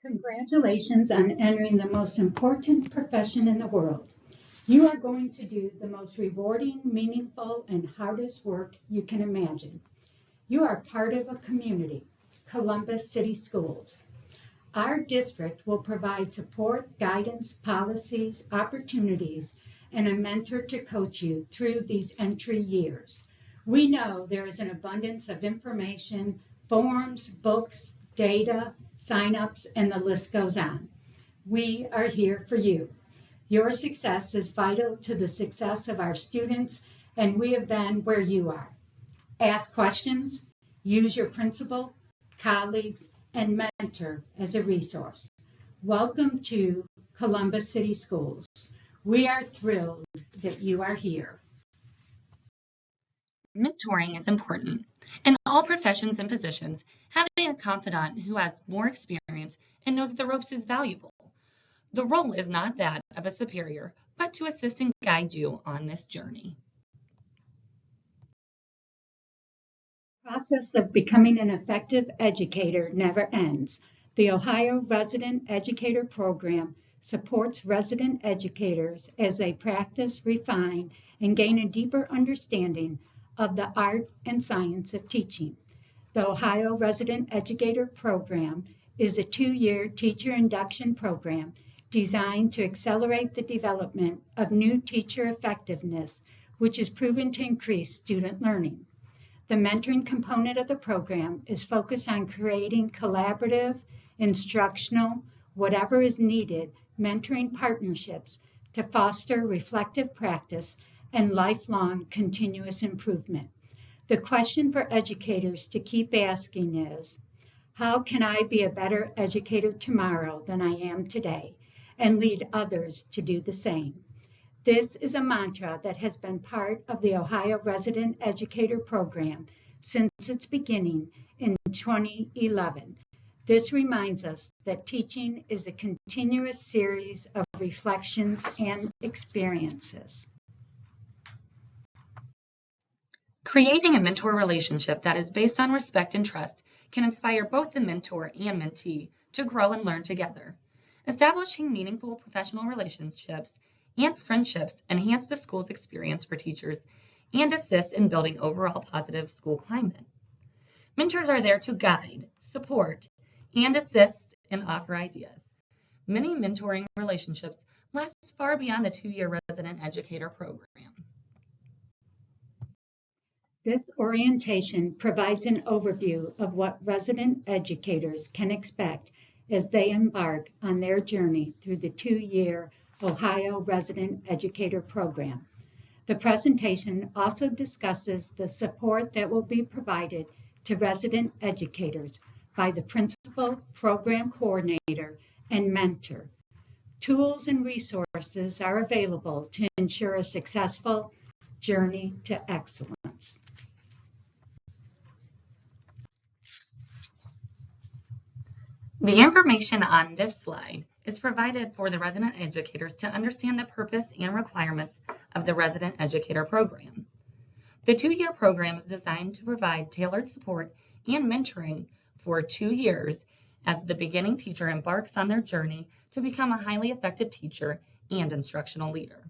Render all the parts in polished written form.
Congratulations on entering the most important profession in the world. You are going to do the most rewarding, meaningful, and hardest work you can imagine. You are part of a community, Columbus City Schools. Our district will provide support, guidance, policies, opportunities, and a mentor to coach you through these entry years. We know there is an abundance of information, forms, books, data, signups, and the list goes on. We are here for you. Your success is vital to the success of our students, and we have been where you are. Ask questions, use your principal, colleagues, and mentor as a resource. Welcome to Columbus City Schools. We are thrilled that you are here. Mentoring is important. In all professions and positions, having a confidant who has more experience and knows the ropes is valuable. The role is not that of a superior, but to assist and guide you on this journey. The process of becoming an effective educator never ends. The Ohio Resident Educator Program supports resident educators as they practice, refine, and gain a deeper understanding of the art and science of teaching. The Ohio Resident Educator Program is a 2-year teacher induction program designed to accelerate the development of new teacher effectiveness, which is proven to increase student learning. The mentoring component of the program is focused on creating collaborative, instructional, whatever is needed, mentoring partnerships to foster reflective practice and lifelong continuous improvement. The question for educators to keep asking is, how can I be a better educator tomorrow than I am today, and lead others to do the same? This is a mantra that has been part of the Ohio Resident Educator Program since its beginning in 2011. This reminds us that teaching is a continuous series of reflections and experiences. Creating a mentor relationship that is based on respect and trust can inspire both the mentor and mentee to grow and learn together. Establishing meaningful professional relationships and friendships enhance the school's experience for teachers and assist in building overall positive school climate. Mentors are there to guide, support, and assist and offer ideas. Many mentoring relationships last far beyond the 2-year resident educator program. This orientation provides an overview of what resident educators can expect as they embark on their journey through the 2-year Ohio Resident Educator Program. The presentation also discusses the support that will be provided to resident educators by the principal, program coordinator, and mentor. Tools and resources are available to ensure a successful journey to excellence. The information on this slide is provided for the resident educators to understand the purpose and requirements of the Resident Educator Program. The 2-year program is designed to provide tailored support and mentoring for 2 years as the beginning teacher embarks on their journey to become a highly effective teacher and instructional leader.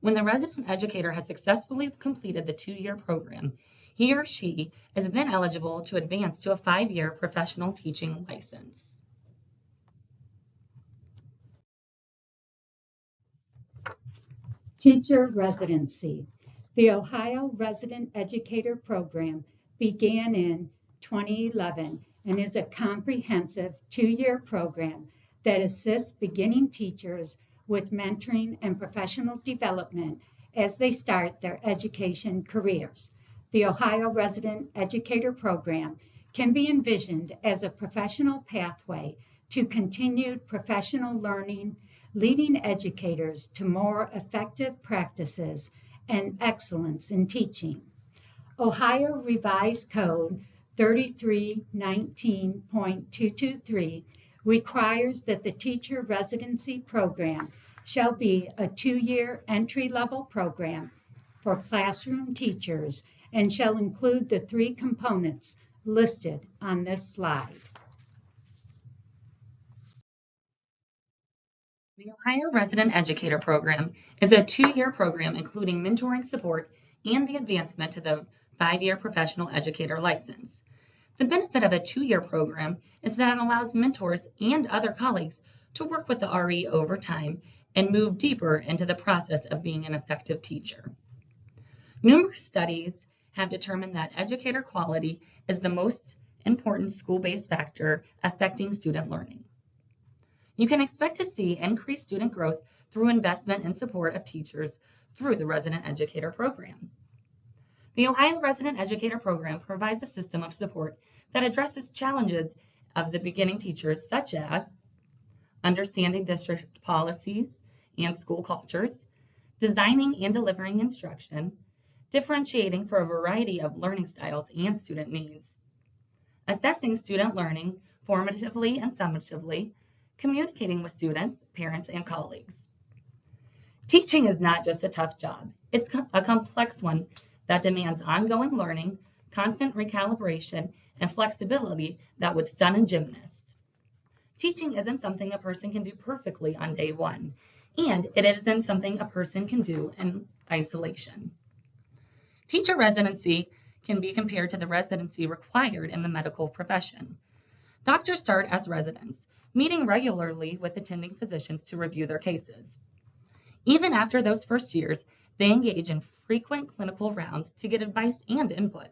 When the resident educator has successfully completed the 2-year program, he or she is then eligible to advance to a 5-year professional teaching license. Teacher residency. The Ohio Resident Educator Program began in 2011 and is a comprehensive 2-year program that assists beginning teachers with mentoring and professional development as they start their education careers. The Ohio Resident Educator Program can be envisioned as a professional pathway to continued professional learning, leading educators to more effective practices and excellence in teaching. Ohio Revised Code 3319.223 requires that the teacher residency program shall be a 2-year entry-level program for classroom teachers and shall include the 3 components listed on this slide. The Ohio Resident Educator Program is a 2-year program including mentoring support and the advancement to the 5-year professional educator license. The benefit of a 2-year program is that it allows mentors and other colleagues to work with the RE over time and move deeper into the process of being an effective teacher. Numerous studies have determined that educator quality is the most important school-based factor affecting student learning. You can expect to see increased student growth through investment and support of teachers through the Resident Educator Program. The Ohio Resident Educator Program provides a system of support that addresses challenges of the beginning teachers, such as understanding district policies and school cultures, designing and delivering instruction, differentiating for a variety of learning styles and student needs, assessing student learning formatively and summatively, communicating with students, parents, and colleagues. Teaching is not just a tough job. It's a complex one that demands ongoing learning, constant recalibration, and flexibility that would stun a gymnast. Teaching isn't something a person can do perfectly on day one, and it isn't something a person can do in isolation. Teacher residency can be compared to the residency required in the medical profession. Doctors start as residents, meeting regularly with attending physicians to review their cases. Even after those first years, they engage in frequent clinical rounds to get advice and input.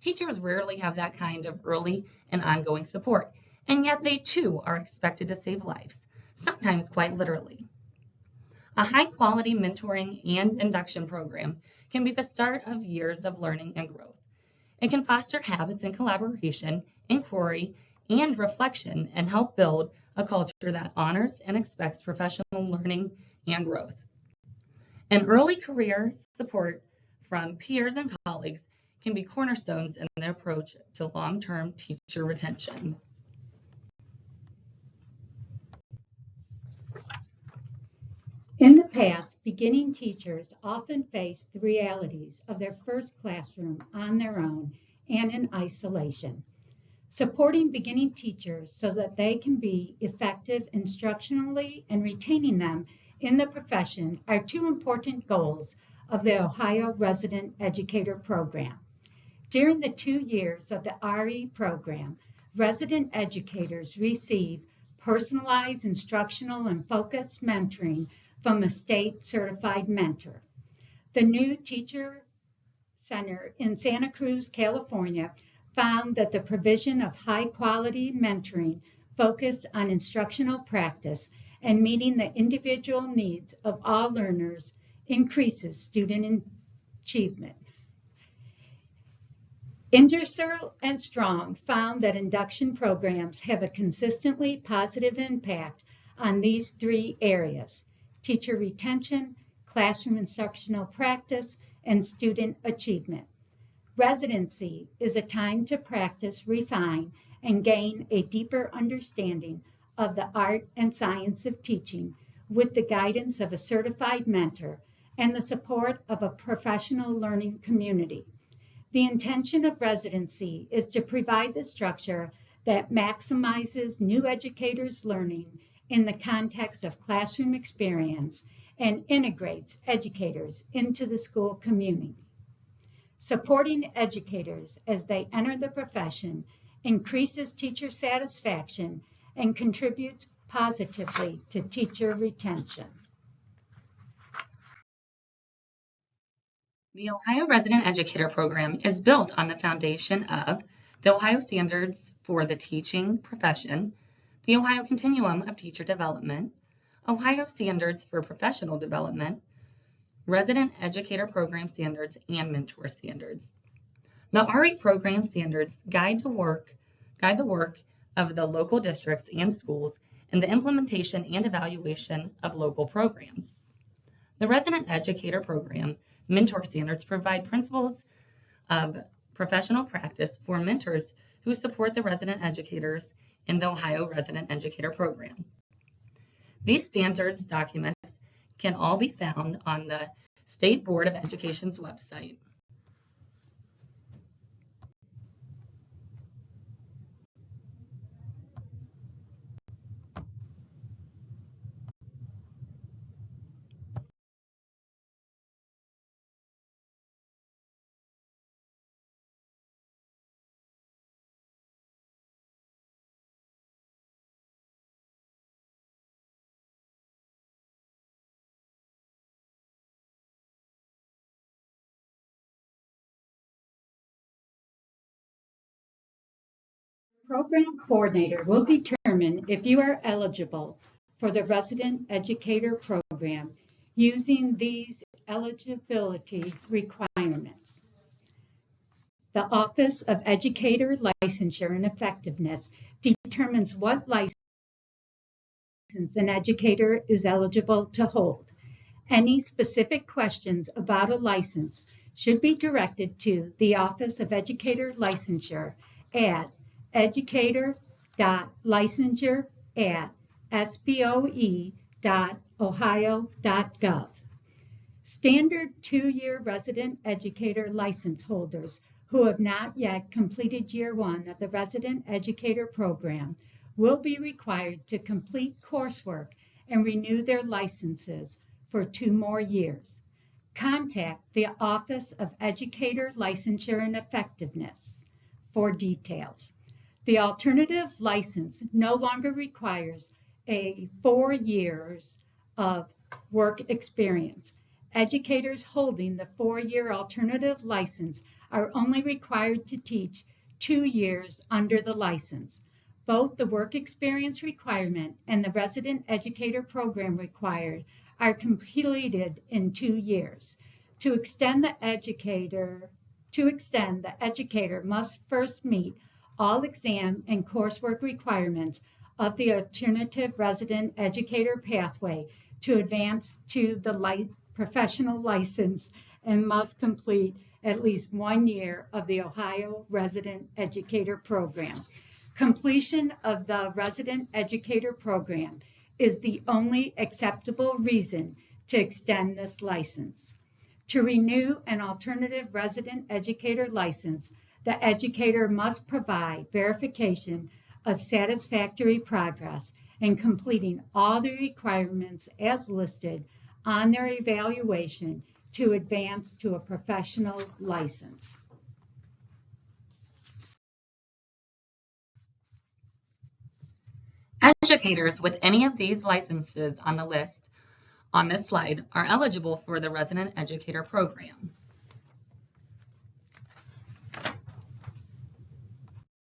Teachers rarely have that kind of early and ongoing support, and yet they too are expected to save lives, sometimes quite literally. A high-quality mentoring and induction program can be the start of years of learning and growth. It can foster habits in collaboration, inquiry, and reflection and help build a culture that honors and expects professional learning and growth. And early career support from peers and colleagues can be cornerstones in their approach to long-term teacher retention. In the past, beginning teachers often faced the realities of their first classroom on their own and in isolation. Supporting beginning teachers so that they can be effective instructionally and retaining them in the profession are two important goals of the Ohio Resident Educator Program. During the 2 years of the RE program, resident educators receive personalized instructional and focused mentoring from a state certified mentor. The new Teacher Center in Santa Cruz, California, found that the provision of high quality mentoring focused on instructional practice and meeting the individual needs of all learners increases student achievement. Ingersoll and Strong found that induction programs have a consistently positive impact on these 3 areas: teacher retention, classroom instructional practice, and student achievement. Residency is a time to practice, refine, and gain a deeper understanding of the art and science of teaching with the guidance of a certified mentor and the support of a professional learning community. The intention of residency is to provide the structure that maximizes new educators' learning in the context of classroom experience and integrates educators into the school community. Supporting educators as they enter the profession increases teacher satisfaction and contributes positively to teacher retention. The Ohio Resident Educator Program is built on the foundation of the Ohio Standards for the Teaching Profession, the Ohio Continuum of Teacher Development, Ohio Standards for Professional Development, Resident Educator Program Standards, and Mentor Standards. The RE Program Standards guide the work of the local districts and schools in the implementation and evaluation of local programs. The Resident Educator Program Mentor Standards provide principles of professional practice for mentors who support the resident educators in the Ohio Resident Educator Program. These standards documents can all be found on the State Board of Education's website. Program coordinator will determine if you are eligible for the resident educator program using these eligibility requirements. The Office of Educator Licensure and Effectiveness determines what license an educator is eligible to hold. Any specific questions about a license should be directed to the Office of Educator Licensure at educator.licensure@sboe.ohio.gov. Standard 2-year resident educator license holders who have not yet completed year 1 of the resident educator program will be required to complete coursework and renew their licenses for 2 more years. Contact the Office of Educator Licensure and Effectiveness for details. The alternative license no longer requires a 4 years of work experience. Educators holding the 4-year alternative license are only required to teach 2 years under the license. Both the work experience requirement and the resident educator program required are completed in 2 years. To extend, the educator must first meet all exam and coursework requirements of the alternative resident educator pathway to advance to the professional license and must complete at least 1 year of the Ohio Resident Educator Program. Completion of the Resident Educator Program is the only acceptable reason to extend this license. To renew an alternative resident educator license, the educator must provide verification of satisfactory progress in completing all the requirements as listed on their evaluation to advance to a professional license. Educators with any of these licenses on the list on this slide are eligible for the Resident Educator Program.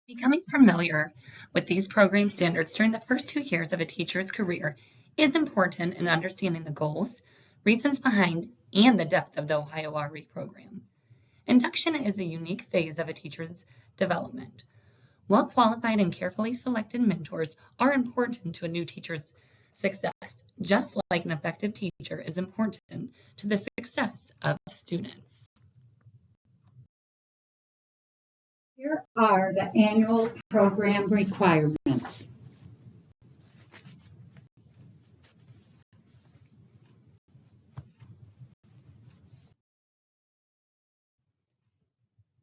Becoming familiar with these program standards during the first 2 years of a teacher's career is important in understanding the goals, reasons behind, and the depth of the Ohio RE program. Induction is a unique phase of a teacher's development. Well-qualified and carefully selected mentors are important to a new teacher's success, just like an effective teacher is important to the success of students. Here are the annual program requirements.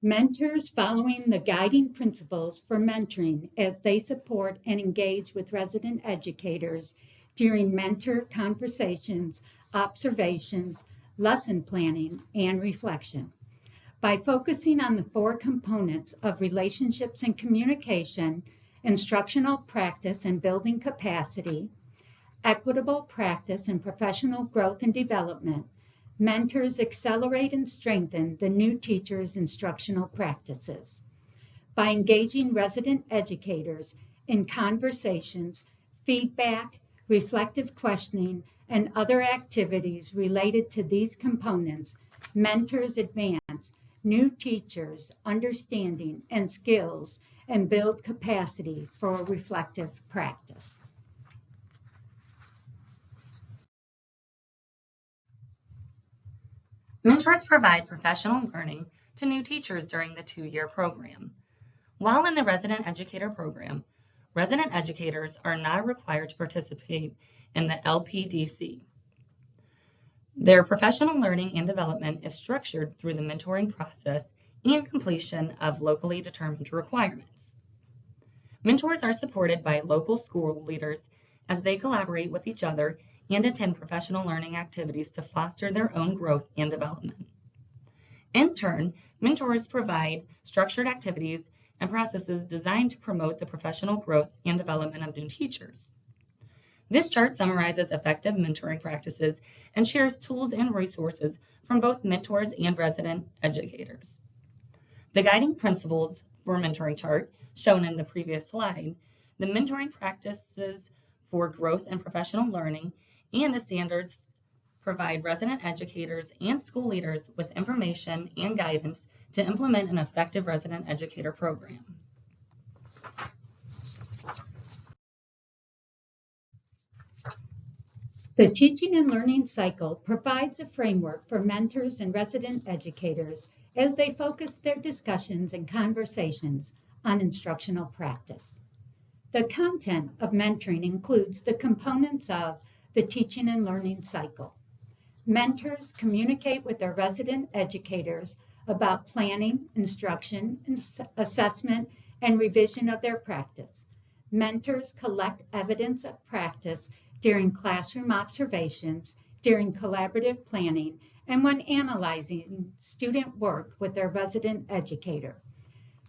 Mentors following the guiding principles for mentoring as they support and engage with resident educators during mentor conversations, observations, lesson planning, and reflection. By focusing on the 4 components of relationships and communication, instructional practice and building capacity, equitable practice and professional growth and development, mentors accelerate and strengthen the new teacher's instructional practices. By engaging resident educators in conversations, feedback, reflective questioning, and other activities related to these components, mentors advance new teachers' understanding and skills and build capacity for reflective practice. Mentors provide professional learning to new teachers during the 2-year program. While in the Resident Educator Program, resident educators are not required to participate in the LPDC. Their professional learning and development is structured through the mentoring process and completion of locally determined requirements. Mentors are supported by local school leaders as they collaborate with each other and attend professional learning activities to foster their own growth and development. In turn, mentors provide structured activities and processes designed to promote the professional growth and development of new teachers. This chart summarizes effective mentoring practices and shares tools and resources from both mentors and resident educators. The guiding principles for mentoring chart shown in the previous slide, the mentoring practices for growth and professional learning, and the standards provide resident educators and school leaders with information and guidance to implement an effective resident educator program. The teaching and learning cycle provides a framework for mentors and resident educators as they focus their discussions and conversations on instructional practice. The content of mentoring includes the components of the teaching and learning cycle. Mentors communicate with their resident educators about planning, instruction, assessment, and revision of their practice. Mentors collect evidence of practice during classroom observations, during collaborative planning, and when analyzing student work with their resident educator.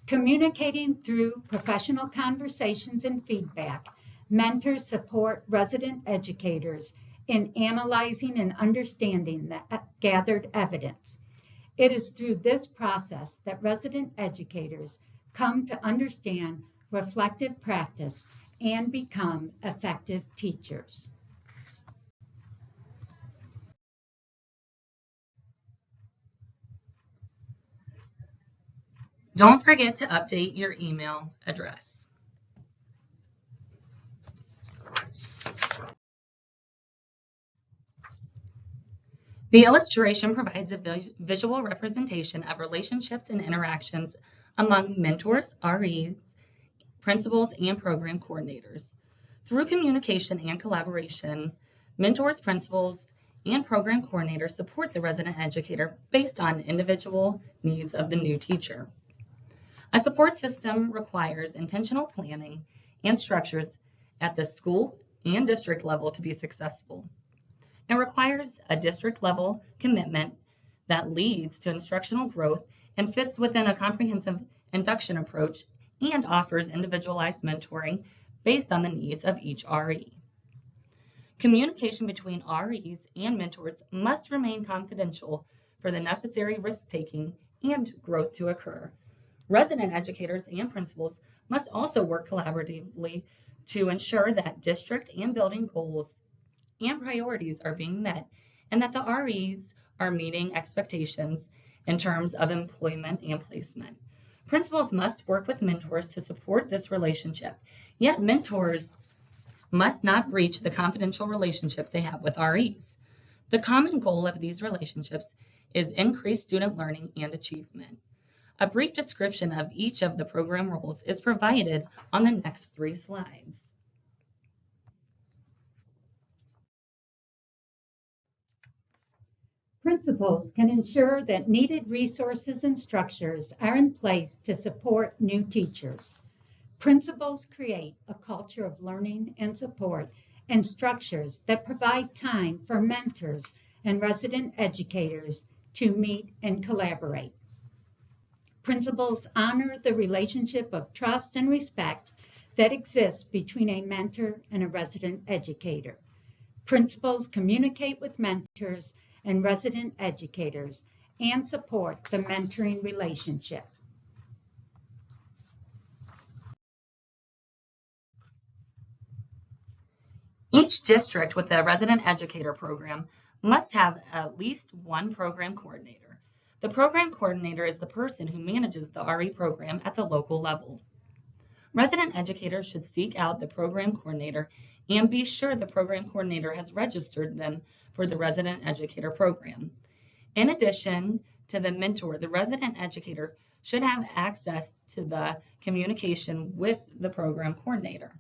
Communicating through professional conversations and feedback, mentors support resident educators in analyzing and understanding the gathered evidence. It is through this process that resident educators come to understand reflective practice and become effective teachers. Don't forget to update your email address. The illustration provides a visual representation of relationships and interactions among mentors, REs, principals, and program coordinators. Through communication and collaboration, mentors, principals, and program coordinators support the resident educator based on individual needs of the new teacher. A support system requires intentional planning and structures at the school and district level to be successful. It requires a district level commitment that leads to instructional growth and fits within a comprehensive induction approach and offers individualized mentoring based on the needs of each RE. Communication between REs and mentors must remain confidential for the necessary risk-taking and growth to occur. Resident educators and principals must also work collaboratively to ensure that district and building goals and priorities are being met and that the REs are meeting expectations in terms of employment and placement. Principals must work with mentors to support this relationship, yet mentors must not breach the confidential relationship they have with REs. The common goal of these relationships is increased student learning and achievement. A brief description of each of the program roles is provided on the next 3 slides. Principals can ensure that needed resources and structures are in place to support new teachers. Principals create a culture of learning and support and structures that provide time for mentors and resident educators to meet and collaborate. Principals honor the relationship of trust and respect that exists between a mentor and a resident educator. Principals communicate with mentors and resident educators and support the mentoring relationship. Each district with a resident educator program must have at least one program coordinator. The program coordinator is the person who manages the RE program at the local level. Resident educators should seek out the program coordinator and be sure the program coordinator has registered them for the resident educator program. In addition to the mentor, the resident educator should have access to the communication with the program coordinator.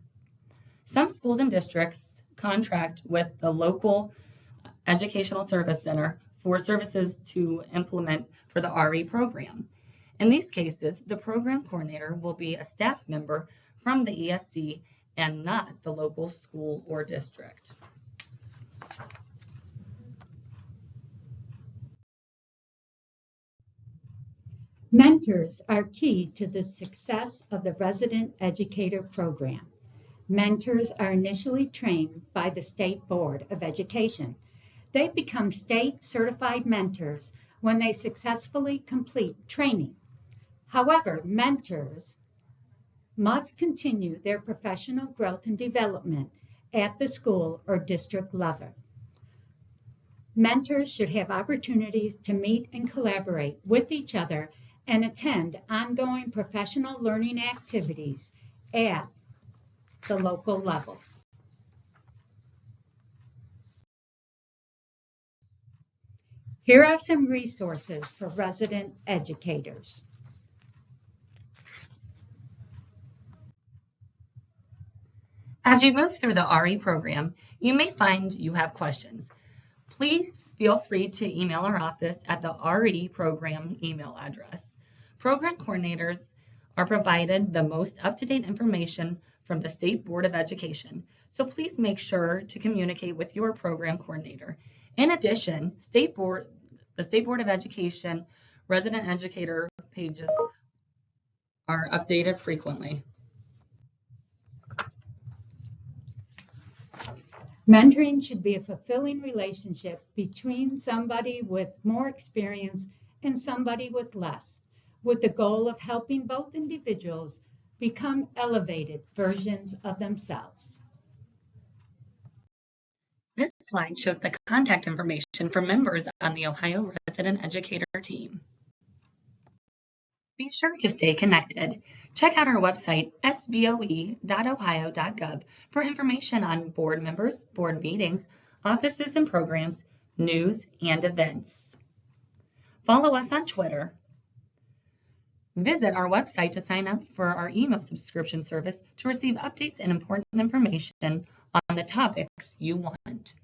Some schools and districts contract with the local educational service center for services to implement for the RE program. In these cases, the program coordinator will be a staff member from the ESC and not the local school or district. Mentors are key to the success of the resident educator program. Mentors are initially trained by the State Board of Education. They become state certified mentors when they successfully complete training. However, mentors must continue their professional growth and development at the school or district level. Mentors should have opportunities to meet and collaborate with each other and attend ongoing professional learning activities at the local level. Here are some resources for resident educators. As you move through the RE program, you may find you have questions. Please feel free to email our office at the RE program email address. Program coordinators are provided the most up-to-date information from the State Board of Education, so please make sure to communicate with your program coordinator. In addition, the State Board of Education resident educator pages are updated frequently. Mentoring should be a fulfilling relationship between somebody with more experience and somebody with less, with the goal of helping both individuals become elevated versions of themselves. This slide shows the contact information for members on the Ohio Resident Educator team. Be sure to stay connected. Check out our website, sboe.ohio.gov, for information on board members, board meetings, offices and programs, news, and events. Follow us on Twitter. Visit our website to sign up for our email subscription service to receive updates and important information on the topics you want.